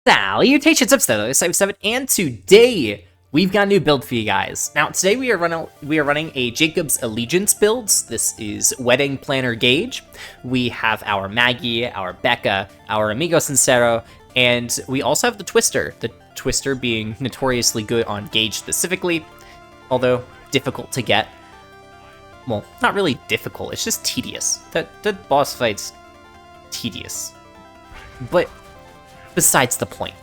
Salutations, episode 77, and today we've got a new build for you guys. Now, today we are running a Jakobs Allegiance builds. This is Wedding Planner Gaige. We have our Maggie, our Becca, our Amigo Sincero, and we also have the Twister. The Twister being notoriously good on Gaige specifically, although difficult to get. Well, not really difficult, it's just tedious. The boss fight's tedious. But besides the point,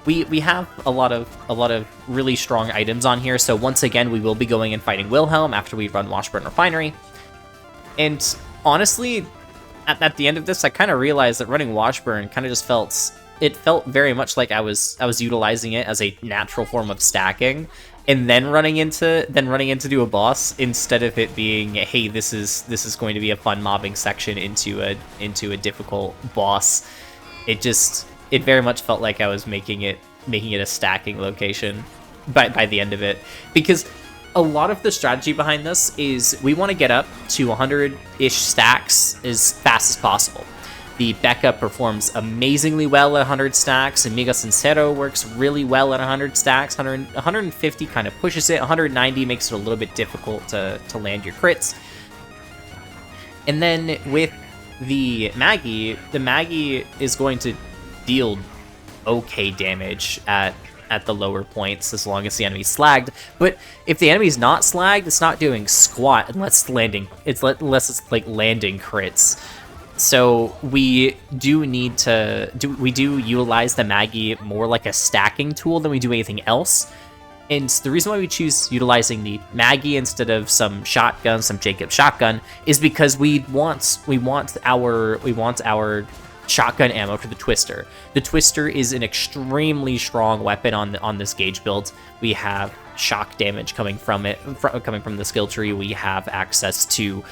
we have a lot of really strong items on here. So once again, we will be going and fighting Wilhelm after we run Washburn Refinery. And honestly, at the end of this, I kind of realized that running Washburn kind of just felt very much like I was utilizing it as a natural form of stacking, and then running into do a boss, instead of it being, hey, this is going to be a fun mobbing section into a difficult boss. It very much felt like I was making it a stacking location by the end of it, because a lot of the strategy behind this is we want to get up to 100-ish stacks as fast as possible. The Becca performs amazingly well at 100 stacks, and Amigo Sincero works really well at 100 stacks. 150 kind of pushes it, 190 makes it a little bit difficult to land your crits. And then with the Maggie is going to deal okay damage at the lower points as long as the enemy's slagged. But if the enemy's not slagged, it's not doing squat unless it's like landing crits. So we do utilize the Maggie more like a stacking tool than we do anything else. And the reason why we choose utilizing the Maggie instead of some Jakobs shotgun, is because we want our shotgun ammo for the Twister. The Twister is an extremely strong weapon on this Gaige build. We have shock damage coming from the skill tree. We have access to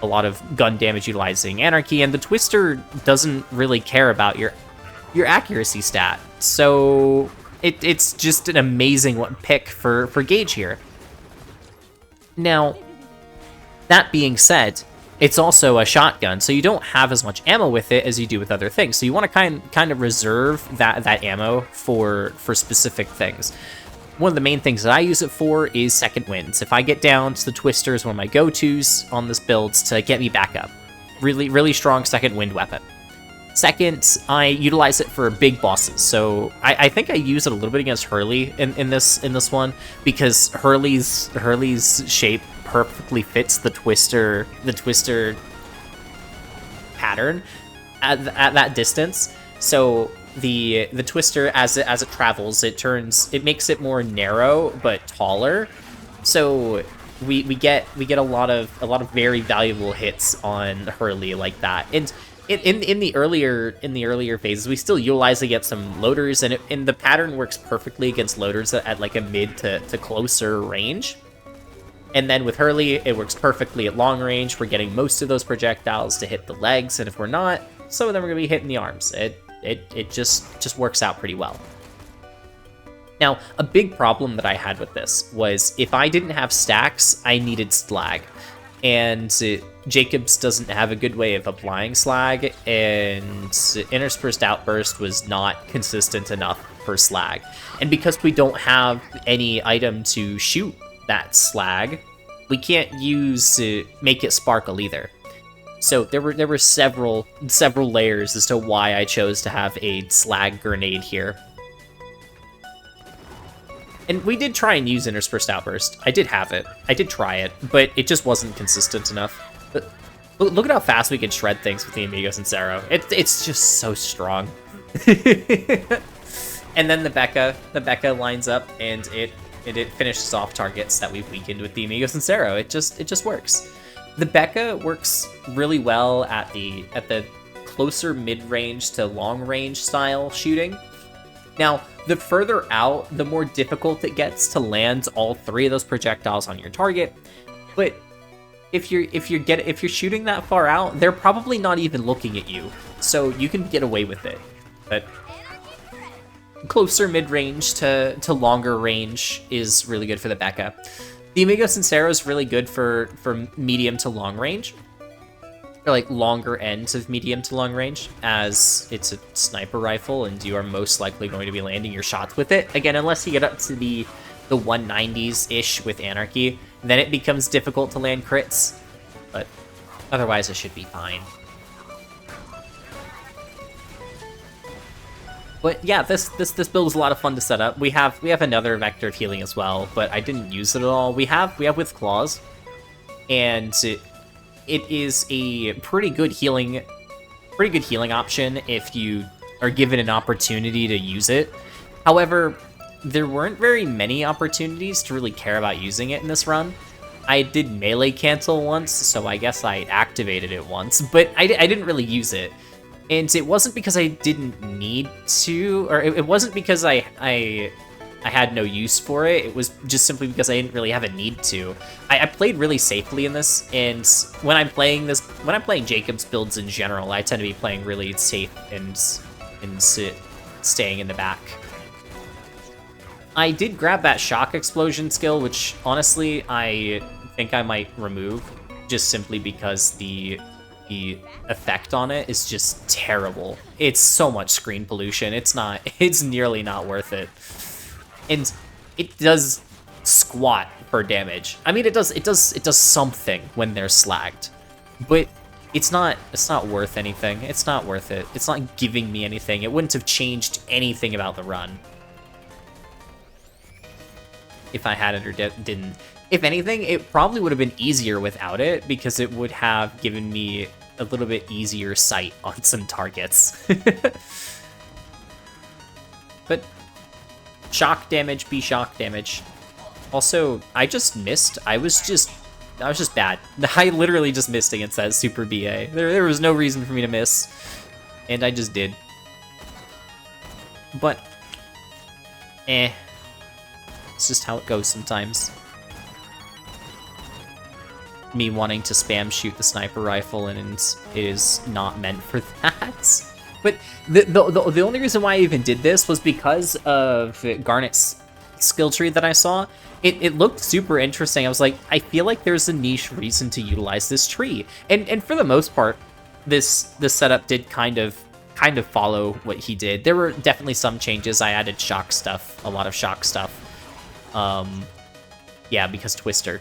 a lot of gun damage utilizing Anarchy, and the Twister doesn't really care about your accuracy stat. So it's just an amazing pick for Gaige here. Now, that being said, it's also a shotgun, so you don't have as much ammo with it as you do with other things. So you want to kind of reserve that ammo for specific things. One of the main things that I use it for is second winds. If I get down to the Twister, is one of my go-tos on this build to get me back up. Really, really strong second wind weapon. Second, I utilize it for big bosses. So I think I use it a little bit against Hurley in this one, because Hurley's shape perfectly fits the Twister pattern at that distance. So the Twister, as it travels, it makes it more narrow but taller. So we get a lot of very valuable hits on Hurley like that. And in the earlier phases, we still utilize against some loaders, and the pattern works perfectly against loaders at like a mid to closer range. And then with Hurley, it works perfectly at long range. We're getting most of those projectiles to hit the legs, and if we're not, some of them are going to be hitting the arms. It just works out pretty well. Now, a big problem that I had with this was if I didn't have stacks, I needed slag. And Jakobs doesn't have a good way of applying slag, and Interspersed Outburst was not consistent enough for slag. And because we don't have any item to shoot that slag, we can't use Make It Sparkle either. So there were several layers as to why I chose to have a slag grenade here. And we did try and use Interspersed Outburst. I did have it. I did try it, but it just wasn't consistent enough. But look at how fast we can shred things with the Amigo Sincero. It's just so strong. And then the Becca lines up, and it finishes off targets that we've weakened with the Amigo Sincero. It just works. The Becca works really well at the closer mid-range to long-range style shooting. Now, the further out, the more difficult it gets to land all three of those projectiles on your target. But if you're shooting that far out, they're probably not even looking at you, so you can get away with it. But closer mid-range to longer range is really good for the Becca. The Amigo Sincero is really good for medium to long range. or like longer ends of medium to long range, as it's a sniper rifle and you are most likely going to be landing your shots with it. Again, unless you get up to the 190s-ish with Anarchy, then it becomes difficult to land crits, but otherwise it should be fine. But yeah, this build is a lot of fun to set up. We have another vector of healing as well, but I didn't use it at all. We have with claws, and it is a pretty good healing option if you are given an opportunity to use it. However, there weren't very many opportunities to really care about using it in this run. I did melee cancel once, so I guess I activated it once, but I didn't really use it. And it wasn't because I didn't need to, or it wasn't because I had no use for it. It was just simply because I didn't really have a need to. I played really safely in this, and when I'm playing Jakobs builds in general, I tend to be playing really safe and staying in the back. I did grab that shock explosion skill, which honestly I think I might remove, just simply because the effect on it is just terrible. It's so much screen pollution. It's nearly not worth it. And it does squat for damage. I mean, it does something when they're slagged, but it's not worth anything. It's not worth it. It's not giving me anything. It wouldn't have changed anything about the run if I had it or didn't. If anything, it probably would have been easier without it, because it would have given me a little bit easier sight on some targets. But shock damage be shock damage. Also, I just missed. I was just bad. I literally just missed against that super BA. There was no reason for me to miss, and I just did. But it's just how it goes sometimes. Me wanting to spam shoot the sniper rifle, and it is not meant for that. But the only reason why I even did this was because of Garnet's skill tree that I saw. It looked super interesting. I was like, I feel like there's a niche reason to utilize this tree. And for the most part, this setup did kind of follow what he did. There were definitely some changes. I added shock stuff, a lot of shock stuff. Yeah, because Twister.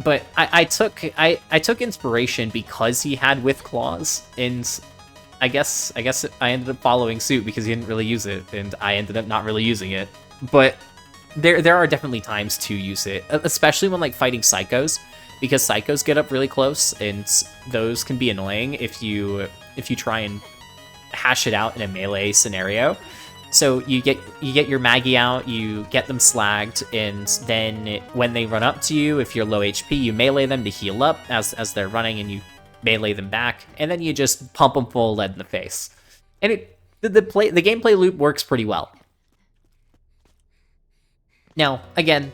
But I took inspiration because he had with claws, and I guess I ended up following suit because he didn't really use it, and I ended up not really using it. But there are definitely times to use it, especially when like fighting psychos, because psychos get up really close, and those can be annoying if you try and hash it out in a melee scenario. So you get your Maggie out, you get them slagged, and then when they run up to you, if you're low HP, you melee them to heal up as they're running, and you melee them back, and then you just pump them full lead in the face. And the gameplay loop works pretty well. Now, again,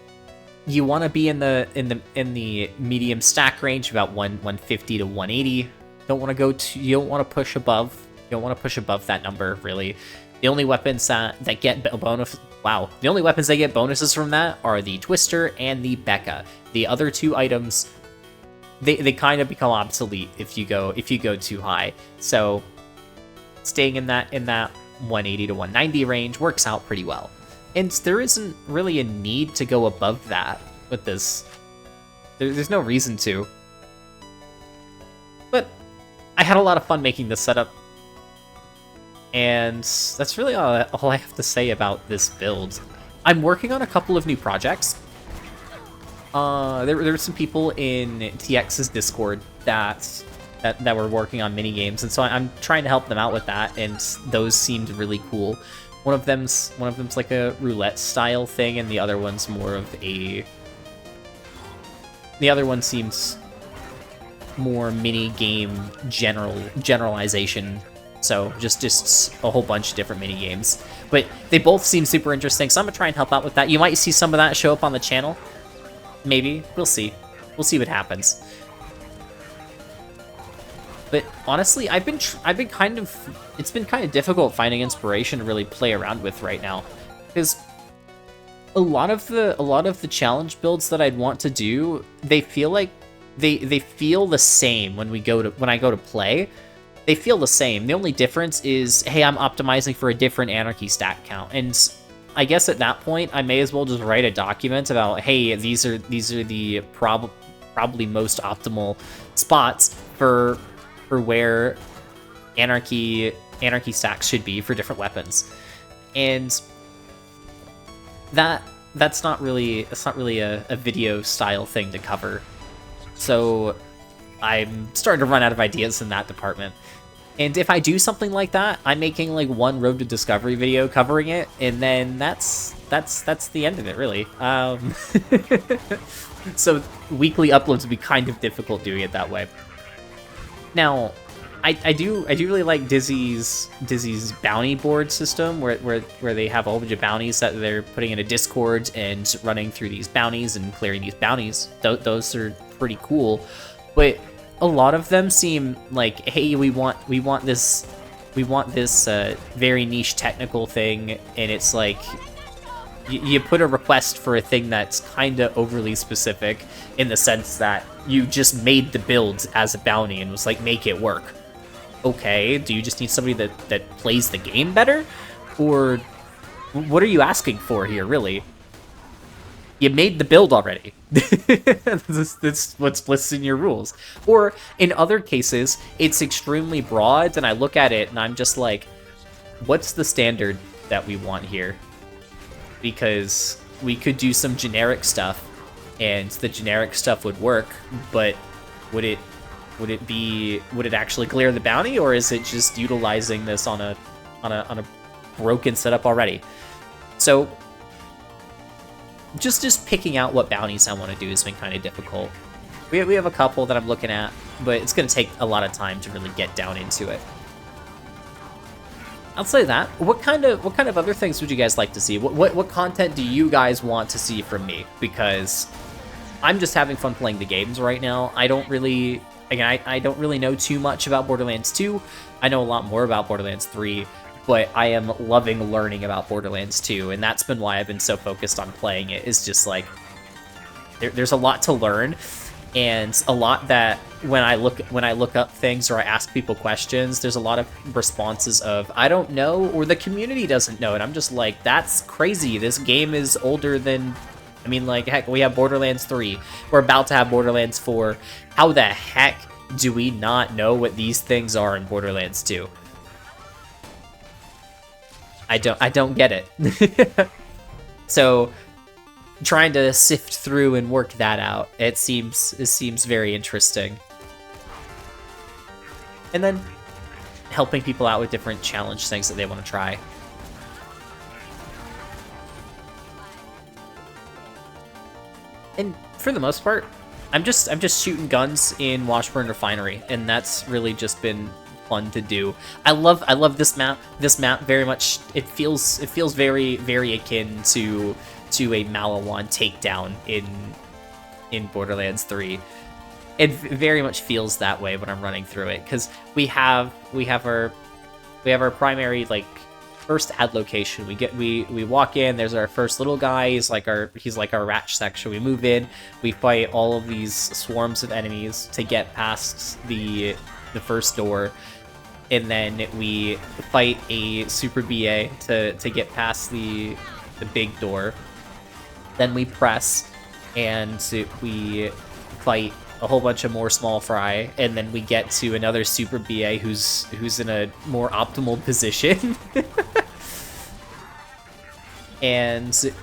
you want to be in the medium stack range, about 150 to 180. You don't want to push above that number, really. The only weapons that get bonuses from that are the Twister and the Becca. The other two items, they kind of become obsolete if you go too high. So staying in that 180 to 190 range works out pretty well. And there isn't really a need to go above that with this. There's no reason to. But I had a lot of fun making this setup. And that's really all I have to say about this build. I'm working on a couple of new projects. There were some people in TX's Discord that were working on mini games, and so I'm trying to help them out with that. And those seemed really cool. One of them's like a roulette style thing, and the other one's more of a. The other one seems more mini game generalization. So just a whole bunch of different mini games, but they both seem super interesting. So I'm gonna try and help out with that. You might see some of that show up on the channel. Maybe we'll see. We'll see what happens. But honestly, it's been kind of difficult finding inspiration to really play around with right now, because a lot of the challenge builds that I'd want to do, they feel like they feel the same when I go to play. They feel the same. The only difference is, hey, I'm optimizing for a different anarchy stack count. And I guess at that point, I may as well just write a document about, hey, these are the probably most optimal spots for where anarchy stacks should be for different weapons. And that's not really a video style thing to cover. So I'm starting to run out of ideas in that department. And if I do something like that, I'm making like one Road to Discovery video covering it, and then that's the end of it, really. So weekly uploads would be kind of difficult doing it that way. Now, I do really like Dizzy's bounty board system, where they have a whole bunch of bounties that they're putting in a Discord and running through these bounties and clearing these bounties. Those are pretty cool, but a lot of them seem like, hey, we want this very niche technical thing, and it's like you put a request for a thing that's kind of overly specific in the sense that you just made the build as a bounty and was like, make it work. Okay, do you just need somebody that plays the game better? Or what are you asking for here, really? You made the build already. That's what's listed in your rules. Or in other cases, it's extremely broad, and I look at it and I'm just like, what's the standard that we want here? Because we could do some generic stuff, and the generic stuff would work, but would it actually clear the bounty, or is it just utilizing this on a broken setup already? So just picking out what bounties I want to do has been kind of difficult. We have a couple that I'm looking at, but it's going to take a lot of time to really get down into it. Outside of that, what kind of other things would you guys like to see? What content do you guys want to see from me? Because I'm just having fun playing the games right now. I don't really know too much about Borderlands 2. I know a lot more about Borderlands 3, but I am loving learning about Borderlands 2, and that's been why I've been so focused on playing it. Is just like there's a lot to learn, and a lot that when I look up things or I ask people questions, there's a lot of responses of I don't know, or the community doesn't know, and I'm just like, that's crazy. This game is older than, I mean, like, heck, we have Borderlands 3. We're about to have Borderlands 4. How the heck do we not know what these things are in Borderlands 2? I don't get it. So trying to sift through and work that out, it seems very interesting. And then helping people out with different challenge things that they want to try. And for the most part, I'm just shooting guns in Washburn Refinery, and that's really just been fun to do. I love this map. This map very much, it feels very, very akin to a Malawan takedown in Borderlands 3. It very much feels that way when I'm running through it, because we have our primary, like, first ad location. We walk in, there's our first little guy, he's like our ratch section. We move in, we fight all of these swarms of enemies to get past the first door, and then we fight a super BA to get past the big door. Then we press and we fight a whole bunch of more small fry, and then we get to another super BA who's in a more optimal position. And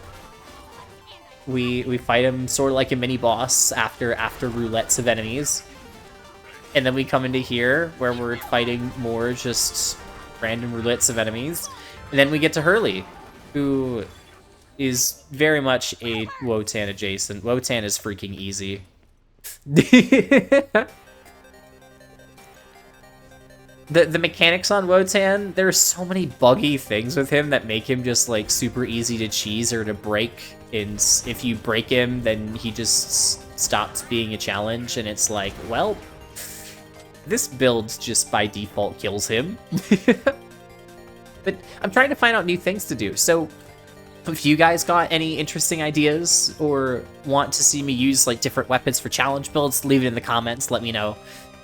we fight him sort of like a mini boss after roulettes of enemies. And then we come into here where we're fighting more just random roulettes of enemies. And then we get to Hurley, who is very much a Wotan adjacent. Wotan is freaking easy. The mechanics on Wotan, there's so many buggy things with him that make him just like super easy to cheese or to break, and if you break him, then he just stops being a challenge, and it's like, well, this build just by default kills him. But I'm trying to find out new things to do. So If you guys got any interesting ideas or want to see me use like different weapons for challenge builds, leave it in the comments, let me know.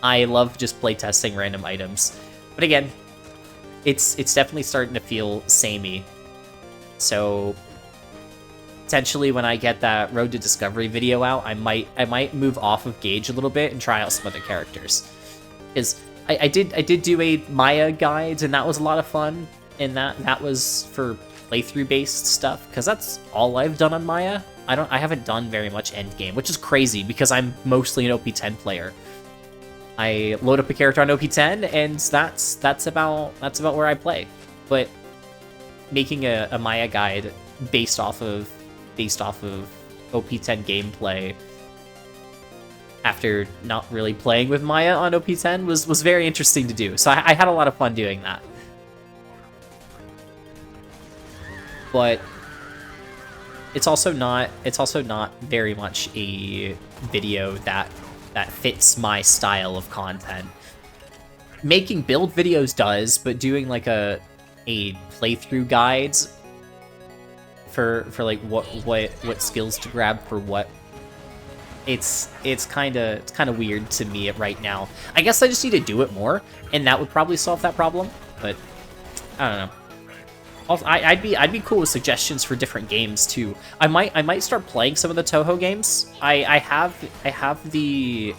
I love just playtesting random items. But again, it's definitely starting to feel samey. So potentially when I get that Road to Discovery video out, I might move off of Gaige a little bit and try out some other characters. Because I did do a Maya guide, and that was a lot of fun, and that was for playthrough based stuff, because that's all I've done on Maya. I haven't done very much endgame, which is crazy because I'm mostly an OP10 player. I load up a character on OP10, and that's about where I play. But making a Maya guide based off of OP10 gameplay after not really playing with Maya on OP10 was very interesting to do. So I had a lot of fun doing that. But it's also not very much a video that fits my style of content. Making build videos does, but doing like a playthrough guides for like what skills to grab for what, it's kind of weird to me right now. I guess I just need to do it more, and that would probably solve that problem. But I don't know. Also, I'd be cool with suggestions for different games too. I might start playing some of the Toho games. I have the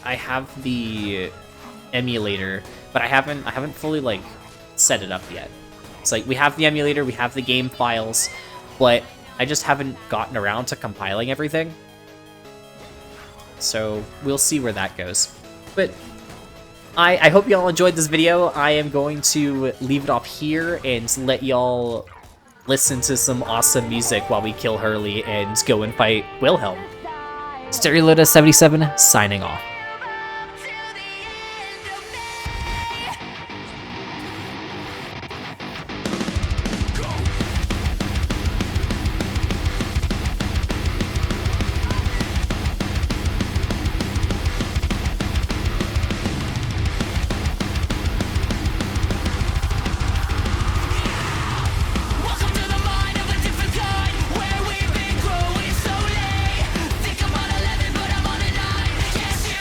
emulator, but I haven't fully like set it up yet. It's like we have the emulator, we have the game files, but I just haven't gotten around to compiling everything. So we'll see where that goes. But I hope y'all enjoyed this video. I am going to leave it off here and let y'all listen to some awesome music while we kill Hurley and go and fight Wilhelm. StereoLoda77 signing off. Think I'm on 11, but I'm on a 9. Yes, you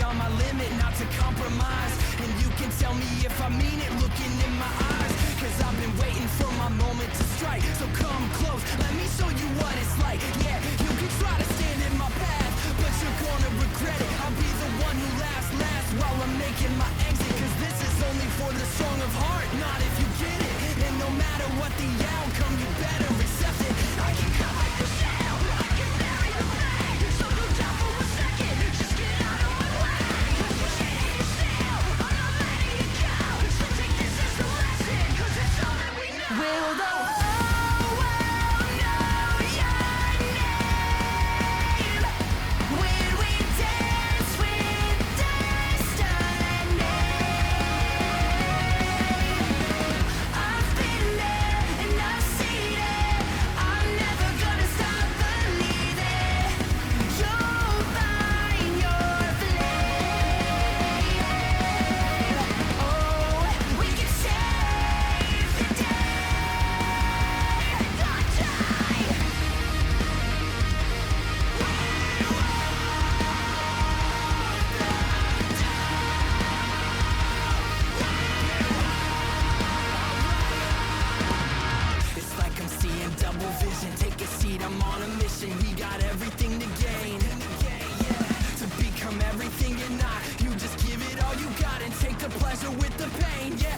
beyond my limit, not to compromise. And you can tell me if I mean it, looking in my eyes. Cause I've been waiting for my moment to strike. So come close, let me show you what it's like. Yeah, you can try to stand in my path, but you're gonna regret it. I'll be the one who laughs last while I'm making my exit. Cause this is only for the strong of heart, not if you get it. And no matter what the outcome, you better accept it. I can cut like the shell, I can bury the flag. So go down for a second, just get out of my way. You can't hear yourself, I'm not letting you go. So take this as a lesson, cause it's all that we know. Will the whole world know your name? When we dance with destiny. I've been there and I've seen it. I'm never gonna stop believing. You'll find your flame. Oh, we can save the day, not die. It's like I'm seeing double vision. Take a seat, I'm on a mission. We got everything to gain. To become everything you're not. You just give it all you got and take the pleasure with the pain. Yeah,